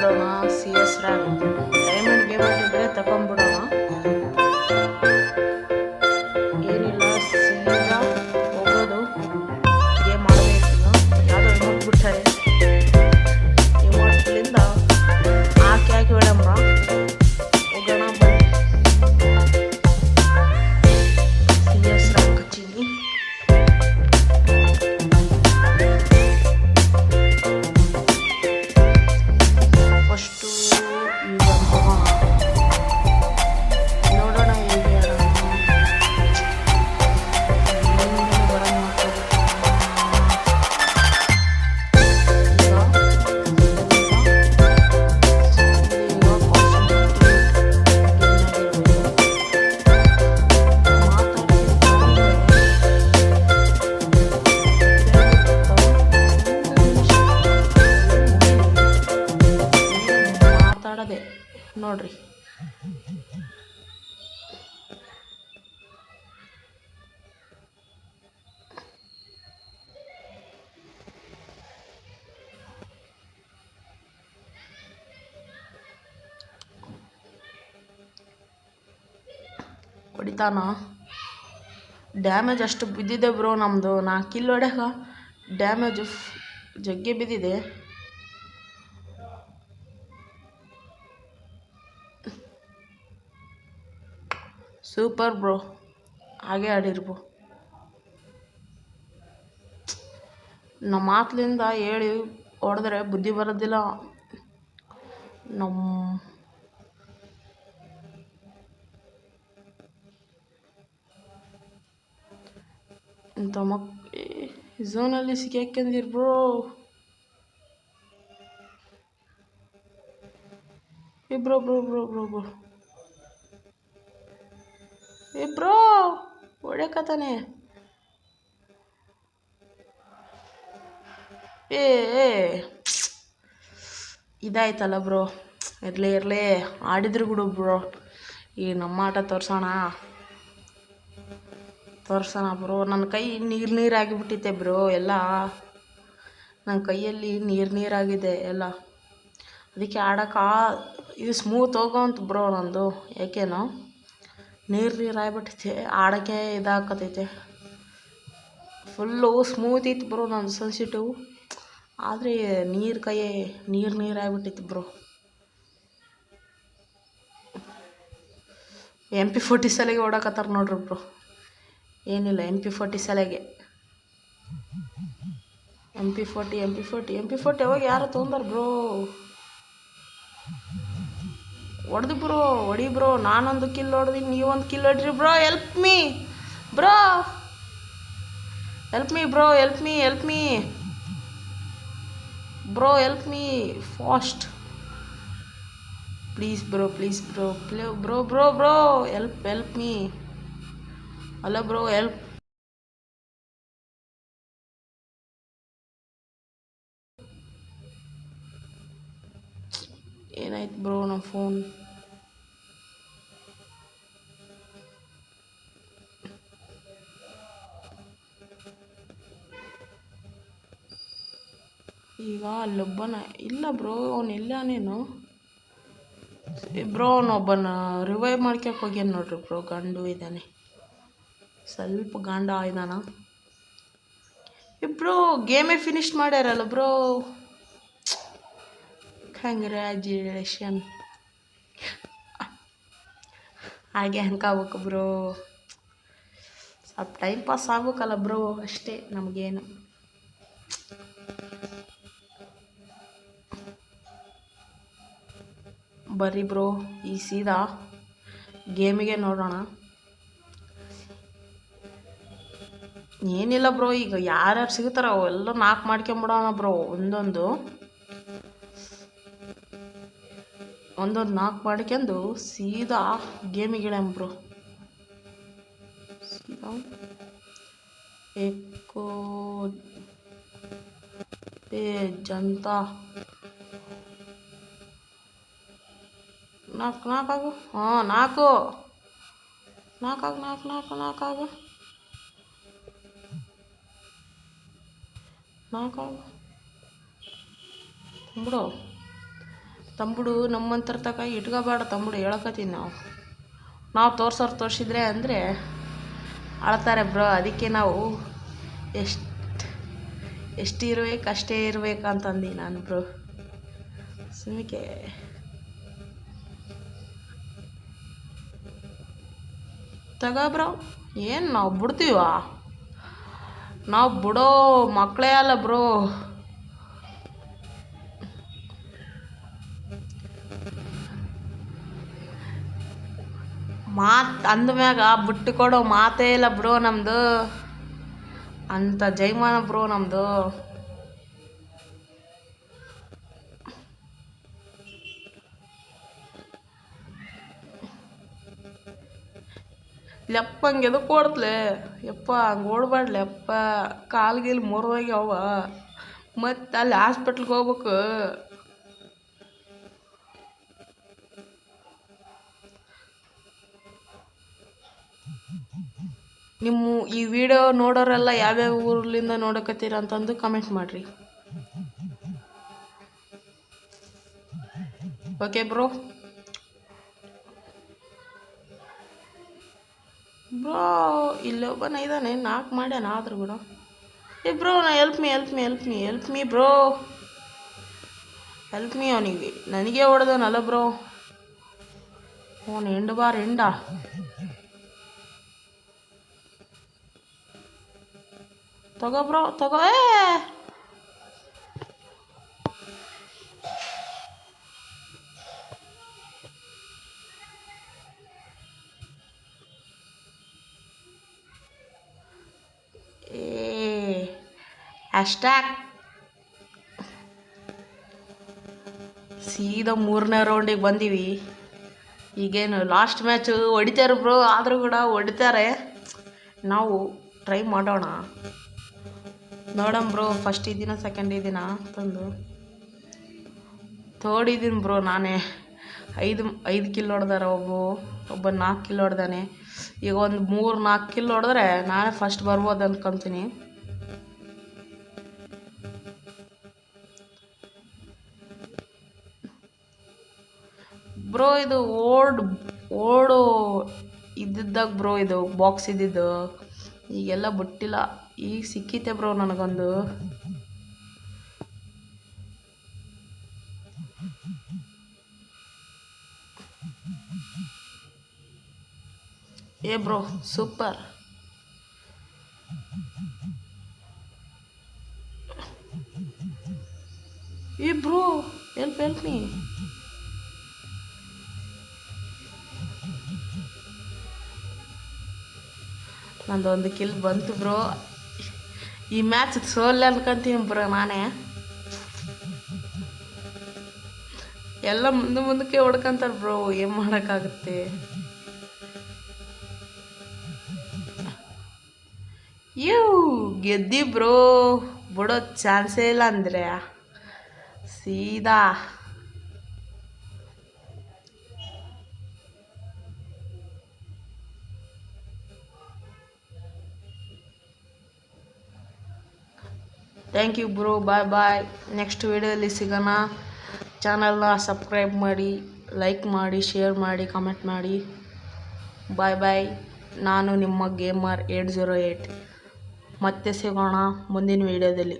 ಆಡೋಣ C S rank diamond game ಆಡಿದ್ರೆ ತಗೊಂಡ್ಬಿಡೋಣ. ಏನಿಲ್ಲ, ಸೀದಾ ಹೋಗೋದು ಗೇಮ್ ಆಡಬೇಕು. ಯಾವುದೋ ಇಮೋಟ್ ಬಿಟ್ಟಾರೆ, ಇಮೋಟ್ಲಿಂದ ಹಾಕಿ ಬಿಡಂಬ್ರ ಹೋಗೋಣ. ಸಿ ಎಸ್ ರ್ಯಾಂಕ್ ಹಚ್ಚಿದ್ವಿ. ಫಸ್ಟು ನೋಡೋಣ ಹೇಗೆ ಆಡೋಣ. ಮಾತಾಡೋದೆ ನೋಡ್ರಿ. ಹೊಡಿತಾನ. ಡ್ಯಾಮೇಜ್ ಅಷ್ಟು ಬಿದ್ದಿದೆ ಬ್ರೋ. ನಮ್ಮದು 4 ಕಿಲ್ ಹೊಡ್ಯಾಗ ಡ್ಯಾಮೇಜು ಜಗ್ಗೆ ಬಿದ್ದಿದೆ. ಸೂಪರ್ ಬ್ರೋ, ಹಾಗೆ ಆಡಿರ್ಬೋ. ನಮ್ಮ ಮಾತಲಿಂದ ಹೇಳಿ ಹೊಡೆದ್ರೆ ಬುದ್ಧಿ ಬರೋದಿಲ್ಲ. ನಮ್ಮ ಇಂಥ ಝೋನಲ್ಲಿ ಸಿಕ್ಕಾಕೊಂಡಿರ್ bro. Bro bro bro bro bro bro ಹೊಡ್ಯಾಕತ್ತಾನೆ. ಇದಾಯ್ತಲ್ಲ ಬ್ರೋ. ಇರಲಿ ಆಡಿದ್ರು ಬಿಡು ಬ್ರೋ. ಈ ನಮ್ಮ ಆಟ ತೋರ್ಸೋಣ ಬ್ರೋ. ನನ್ನ ಕೈ ನೀರಾಗಿಬಿಟ್ಟಿತ್ತೆ ಬ್ರೋ. ಎಲ್ಲ ನನ್ನ ಕೈಯಲ್ಲಿ ನೀರಾಗಿದೆ ಎಲ್ಲ. ಅದಕ್ಕೆ ಇದು ಸ್ಮೂತ್ ಹೋಗೋಂತ ಬ್ರೋ ನಂದು. ಯಾಕೇನೋ ನೀರಾಗ್ಬಿಟ್ಟೈತೆ, ಆಡೋಕ್ಕೆ ಇದಾಕತೈತೆ. ಫುಲ್ಲು ಸ್ಮೂತ್ ಇತ್ತು ಬ್ರೋ ನಂದು ಸೆನ್ಸಿಟಿವ್. ಆದರೆ ಕೈ ನೀರಾಗ್ಬಿಟ್ಟೈತಿ ಬ್ರೋ. MP40 ಸಲೆಗೆ ಓಡಾಕತ್ತಾರ ನೋಡ್ರಿ ಬ್ರೋ. ಏನಿಲ್ಲ, MP40 ಸಲೆಗೆ. MP40 ಅವಾಗ ಯಾರು ತೊಗೊಂಡಾರ ಬ್ರೋ. ಹೊಡೆದು ಬ್ರೋ, ಹೊಡಿ ಬ್ರೋ. ನಾನೊಂದು ಕಿಲ್ ಹೊಡೆದಿನಿ, ನೀವೊಂದು ಕಿಲ್ ಹೊಡ್ರಿ bro. Help me bro, help me bro, help me bro, help me fast please bro bro help me. ಅಲ್ಲ ಬ್ರೋ, ಹೆಲ್ಪ್. ಏನಾಯ್ತು ಬ್ರೋ ನಮ್ಮ ಫೋನ್? ಈಗ ಅಲ್ಲೊಬ್ಬನ ಇಲ್ಲ ಬ್ರೋ. ಅವನು ಎಲ್ಲಾನೇನು ಬ್ರೋ. ಅವನೊಬ್ಬನ ರಿವೈವ್ ಮಾಡ್ಕೊಕ್ಕೆ ಹೋಗ್ಯಾನ ನೋಡ್ರಿ ಬ್ರೋ. ಗಂಡು ಇದ್ದಾನೆ, ಸ್ವಲ್ಪ ಗಂಡ ಇದ್ದಾನ ಬ್ರೋ. ಗೇಮೇ ಫಿನಿಶ್ ಮಾಡ್ಯಾರಲ್ಲ ಬ್ರೋ. ಕಂಗ್ರ್ಯಾಚುಲೇಷನ್. ಹಾಗೆ ಅನ್ಕೋಬೇಕು ಬ್ರೋ. ಸ್ವಲ್ಪ ಟೈಮ್ ಪಾಸ್ ಆಗ್ಬೇಕಲ್ಲ ಬ್ರೋ, ಅಷ್ಟೇ ನಮಗೇನು. ಬರ್ರಿ ಬ್ರೋ, ಈ ಸೀದಾ ಗೇಮಿಗೆ ನೋಡೋಣ. ಏನಿಲ್ಲ ಬ್ರೋ, ಈಗ ಯಾರ್ಯಾರು ಸಿಗ್ತಾರ ಅವೆಲ್ಲ ನಾಕ್ ಮಾಡ್ಕೊಂಬಿಡೋಣ ಬ್ರೋ. ಒಂದೊಂದು ನಾಕ್ ಮಾಡ್ಕೊಂಡು ಸೀದಾ ಗೇಮಿಗೆ ಇಳಂ ಬ್ರೋ. ಸೀದಾ ಏಕೋ ಜನತಾ ನಾಲ್ಕು ಹಾಂ ನಾಲ್ಕು ಬಿಡು. ತಂಬುಡು ನಮ್ಮಂತರ ತಕ ಇಟ್ಕೋಬೇಡ ತಂಬುಡು ಹೇಳಕತ್ತೀನಿ ನಾವು ತೋರಿಸಿದ್ರೆ ಅಂದರೆ ಅಳ್ತಾರೆ ಬ್ರೋ. ಅದಕ್ಕೆ ನಾವು ಎಷ್ಟು ಇರ್ಬೇಕು ಅಷ್ಟೇ ಇರ್ಬೇಕಂತಂದು ನಾನು ಬ್ರೋ. ಸುಮಿಕೆ ತಗ ಬ್ರೋ. ಏನು ನಾವು ಬಿಡ್ತೀವ? ನಾವು ಬಿಡೋ ಮಕ್ಕಳೇ ಅಲ್ಲ ಬ್ರೋ. ಅಂದಮ್ಯಾಗ ಬಿಟ್ಟು ಕೊಡೋ ಮಾತೇ ಇಲ್ಲ ಬ್ರೋ ನಮ್ಮದು. ಅಂಥ ಜೈಮಾನ ಬ್ರೋ ನಮ್ಮದು. ಲೆಪ್ಪ ಹಂಗೆ ಎದಕ್ಕೆ ಓಡ್ತ್ಲೆ ಯಪ್ಪ? ಹಂಗೆ ಓಡ್ಬಾಡ್ಲೆ ಅಪ್ಪ. ಕಾಲ್ಗಿಲ್ ಮುರಿದೋಗ್ಯವ. ಮತ್ತು ಅಲ್ಲಿ ಹಾಸ್ಪಿಟ್ಲ್ಗೆ ಹೋಗ್ಬೇಕು. ನಿಮ್ಮ ಈ ವಿಡಿಯೋ ನೋಡೋರೆಲ್ಲ ಯಾವ್ಯಾವ ಊರ್ಲಿಂದ ನೋಡಕತ್ತೀರ ಅಂತಂದು ಕಮೆಂಟ್ ಮಾಡಿರಿ. Okay bro. ಬ್ರೋ ಇಲ್ಲಿ ಒಬ್ಬನ ಇದ್ದಾನೆ, 4 ಮಾಡ್ಯಾನ ಆದ್ರೂ ಕೂಡ. ಏ bro help me bro. Help me. ಅವನಿಗೆ ನನಗೆ ಹೊಡೆದನಲ್ಲ ಬ್ರೋ. ಅವನು ಎಂಡ ತಗೋ ಬ್ರೋ ತಗೋ. ಹ್ಯಾಶ್ಟ್ಯಾಗ್ ಸೀದಾ 3ನೇ ರೌಂಡಿಗೆ ಬಂದೀವಿ. ಈಗೇನು ಲಾಸ್ಟ್ ಮ್ಯಾಚು ಹೊಡಿತಾರೆ ಬ್ರೋ. ಆದರೂ ಕೂಡ ಹೊಡಿತಾರೆ. ನಾವು ಟ್ರೈ ಮಾಡೋಣ, ನೋಡೋಣ ಬ್ರೋ. ಫಸ್ಟ್ ಇದ್ದೀನ ಸೆಕೆಂಡ್ ಇದ್ದೀನ ತಂದು ಥರ್ಡ್ ಇದ್ದೀನಿ ಬ್ರೋ. ನಾನೇ 5 ಕಿಲ್ ಹೊಡೆದಾರ. ಒಬ್ಬ 4 ಕಿಲ್ ಹೊಡೆದಾನೆ. ಈಗ ಒಂದು 3-4 ಕಿಲ್ ಹೊಡೆದ್ರೆ ನಾನೇ ಫಸ್ಟ್ ಬರ್ಬೋದು ಅಂದ್ಕೊತೀನಿ. ಬ್ರೋ ಇದು ಓಡು ಇದ್ದಿದ್ದಾಗ ಬ್ರೋ, ಇದು ಬಾಕ್ಸ್ ಇದ್ದಿದ್ದು. ಈಗೆಲ್ಲ ಬಿಟ್ಟಿಲ್ಲ. ಈಗ ಸಿಕ್ಕಿತೆ ಬ್ರೋ ನನಗೊಂದು. ಏ ಬ್ರೋ ಸೂಪರ್. ಏ ಬ್ರೋ ಹೆಲ್ಪ್ ಮೀ. ನಂದೊಂದು ಕಿಲ್ ಬಂತು ಬ್ರೋ. ಈ ಮ್ಯಾಚ್ ಸೋಲ್ ಅನ್ಕೊಂತೀನಿ ಬ್ರೋ ನಾನೇ. ಎಲ್ಲ ಮುಂದಕ್ಕೆ ಹೊಡ್ಕೊಂತಾರೆ ಬ್ರೋ. ಏನು ಮಾಡೋಕ್ಕಾಗುತ್ತೆ? ಗೆದ್ದಿ ಬ್ರೋ. ಬಿಡೋ ಚಾನ್ಸೇ ಇಲ್ಲ ಅಂದರೆ ಸೀದಾ. Thank you bro. Bye. Next ವಿಡಿಯೋದಲ್ಲಿ ಸಿಗೋಣ. ಚಾನಲ್ನ ಸಬ್ಸ್ಕ್ರೈಬ್ ಮಾಡಿ, ಲೈಕ್ ಮಾಡಿ, ಶೇರ್ ಮಾಡಿ, ಕಮೆಂಟ್ ಮಾಡಿ. ಬಾಯ್. ನಾನು ನಿಮ್ಮ ಗೇಮರ್ 808. ಮತ್ತೆ ಸಿಗೋಣ ಮುಂದಿನ ವಿಡಿಯೋದಲ್ಲಿ.